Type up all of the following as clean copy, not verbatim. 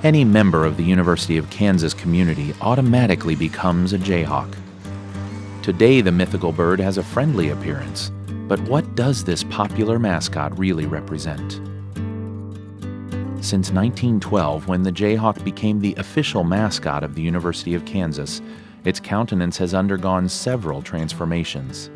Any member of the University of Kansas community automatically becomes a Jayhawk. Today, the mythical bird has a friendly appearance, but what does this popular mascot really represent? Since 1912, when the Jayhawk became the official mascot of the University of Kansas, its countenance has undergone several transformations.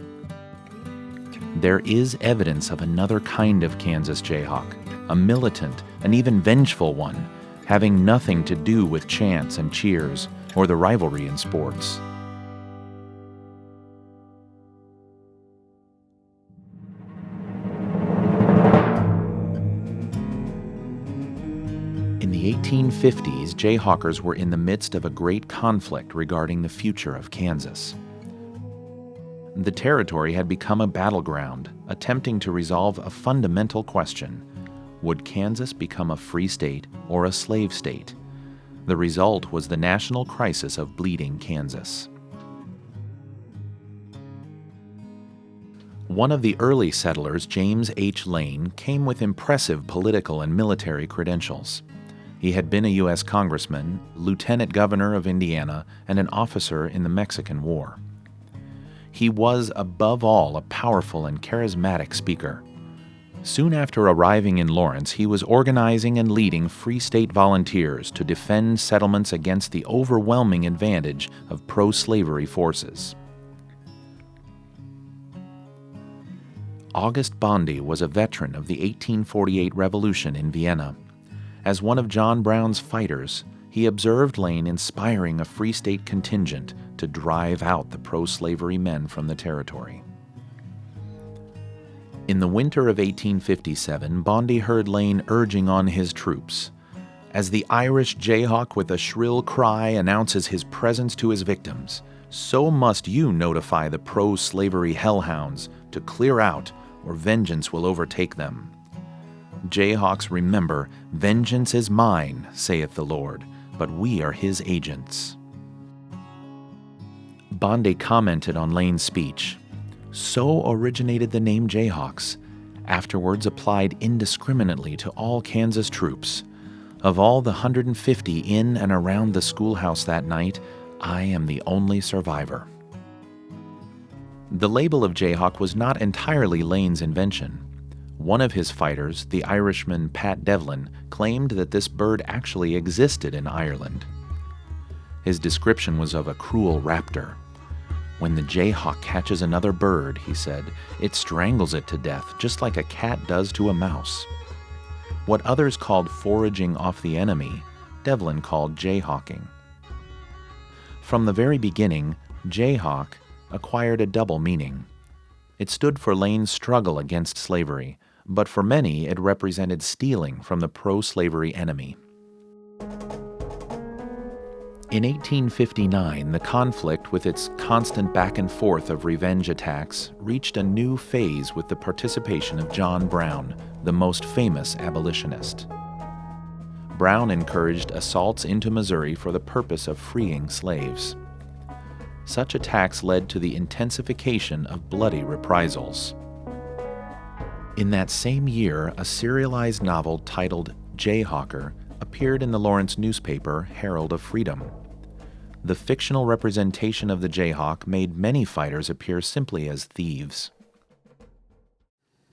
There is evidence of another kind of Kansas Jayhawk, a militant and even vengeful one, having nothing to do with chants and cheers or the rivalry in sports. In the 1850s, Jayhawkers were in the midst of a great conflict regarding the future of Kansas. The territory had become a battleground, attempting to resolve a fundamental question: would Kansas become a free state or a slave state? The result was the national crisis of Bleeding Kansas. One of the early settlers, James H. Lane, came with impressive political and military credentials. He had been a U.S. congressman, lieutenant governor of Indiana, and an officer in the Mexican War. He was, above all, a powerful and charismatic speaker. Soon after arriving in Lawrence, he was organizing and leading Free State volunteers to defend settlements against the overwhelming advantage of pro-slavery forces. August Bondy was a veteran of the 1848 Revolution in Vienna. As one of John Brown's fighters, he observed Lane inspiring a Free State contingent to drive out the pro-slavery men from the territory. In the winter of 1857, Bondy heard Lane urging on his troops. As the Irish Jayhawk with a shrill cry announces his presence to his victims, so must you notify the pro-slavery hellhounds to clear out, or vengeance will overtake them. Jayhawks remember, vengeance is mine, saith the Lord, but we are his agents. Bondy commented on Lane's speech. So originated the name Jayhawks, afterwards applied indiscriminately to all Kansas troops. Of all the 150 in and around the schoolhouse that night, I am the only survivor. The label of Jayhawk was not entirely Lane's invention. One of his fighters, the Irishman Pat Devlin, claimed that this bird actually existed in Ireland. His description was of a cruel raptor. When the Jayhawk catches another bird, he said, it strangles it to death, just like a cat does to a mouse. What others called foraging off the enemy, Devlin called Jayhawking. From the very beginning, Jayhawk acquired a double meaning. It stood for Lane's struggle against slavery, but for many it represented stealing from the pro-slavery enemy. In 1859, the conflict, with its constant back and forth of revenge attacks, reached a new phase with the participation of John Brown, the most famous abolitionist. Brown encouraged assaults into Missouri for the purpose of freeing slaves. Such attacks led to the intensification of bloody reprisals. In that same year, a serialized novel titled Jayhawker appeared in the Lawrence newspaper Herald of Freedom. The fictional representation of the Jayhawk made many fighters appear simply as thieves.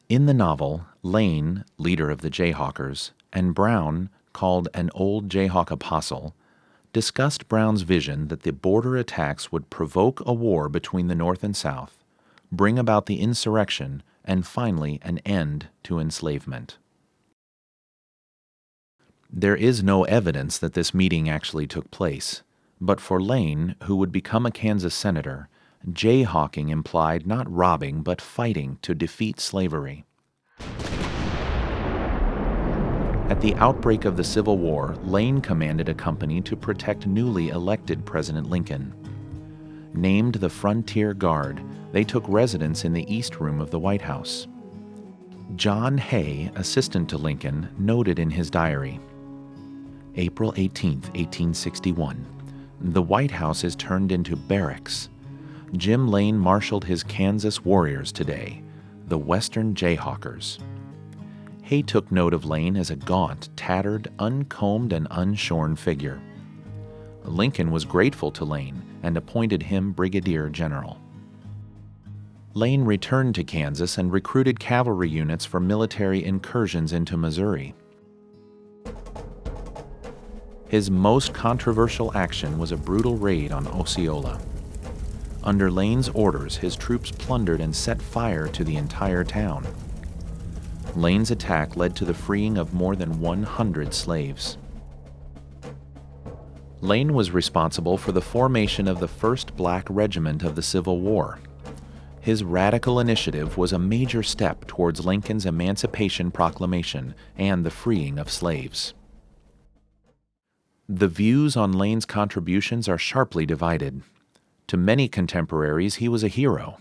In the novel, Lane, leader of the Jayhawkers, and Brown, called an old Jayhawk apostle, discussed Brown's vision that the border attacks would provoke a war between the North and South, bring about the insurrection, and finally an end to enslavement. There is no evidence that this meeting actually took place, but for Lane, who would become a Kansas senator, Jayhawking implied not robbing but fighting to defeat slavery. At the outbreak of the Civil War, Lane commanded a company to protect newly elected President Lincoln. Named the Frontier Guard, they took residence in the East Room of the White House. John Hay, assistant to Lincoln, noted in his diary, April 18, 1861, the White House is turned into barracks. Jim Lane marshaled his Kansas warriors today, the Western Jayhawkers. Hay took note of Lane as a gaunt, tattered, uncombed, and unshorn figure. Lincoln was grateful to Lane and appointed him brigadier general. Lane returned to Kansas and recruited cavalry units for military incursions into Missouri. His most controversial action was a brutal raid on Osceola. Under Lane's orders, his troops plundered and set fire to the entire town. Lane's attack led to the freeing of more than 100 slaves. Lane was responsible for the formation of the 1st Black Regiment of the Civil War. His radical initiative was a major step towards Lincoln's Emancipation Proclamation and the freeing of slaves. The views on Lane's contributions are sharply divided. To many contemporaries, he was a hero.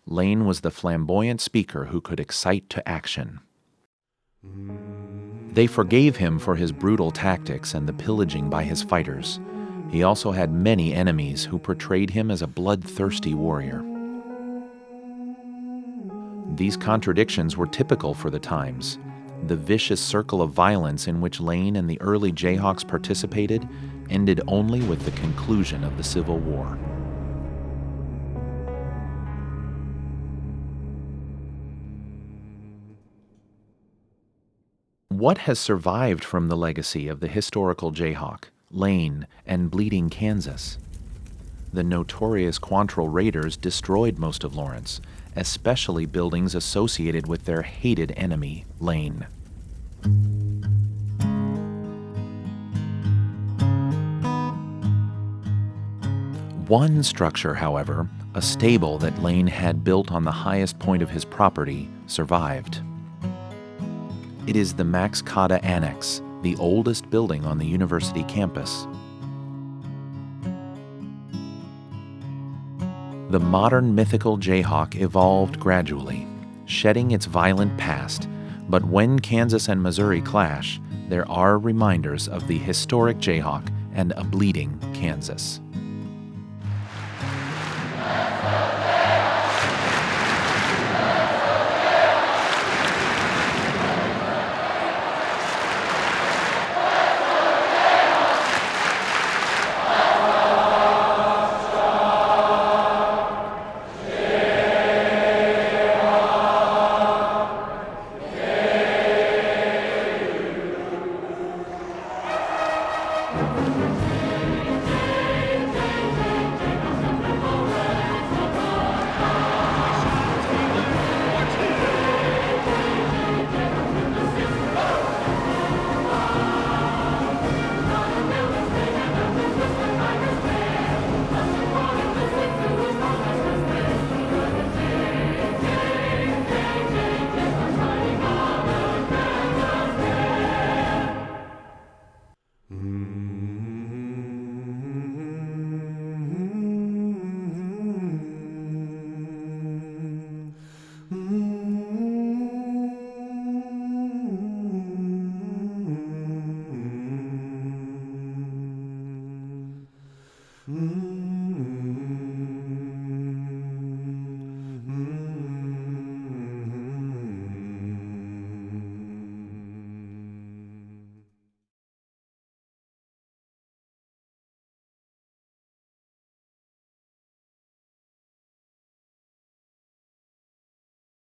Lane was the flamboyant speaker who could excite to action. They forgave him for his brutal tactics and the pillaging by his fighters. He also had many enemies who portrayed him as a bloodthirsty warrior. These contradictions were typical for the times. The vicious circle of violence in which Lane and the early Jayhawks participated ended only with the conclusion of the Civil War. What has survived from the legacy of the historical Jayhawk, Lane, and Bleeding Kansas? The notorious Quantrill Raiders destroyed most of Lawrence, especially buildings associated with their hated enemy, Lane. One structure, however, a stable that Lane had built on the highest point of his property, survived. It is the Max Cotta Annex, the oldest building on the university campus. The modern mythical Jayhawk evolved gradually, shedding its violent past, but when Kansas and Missouri clash, there are reminders of the historic Jayhawk and a bleeding Kansas.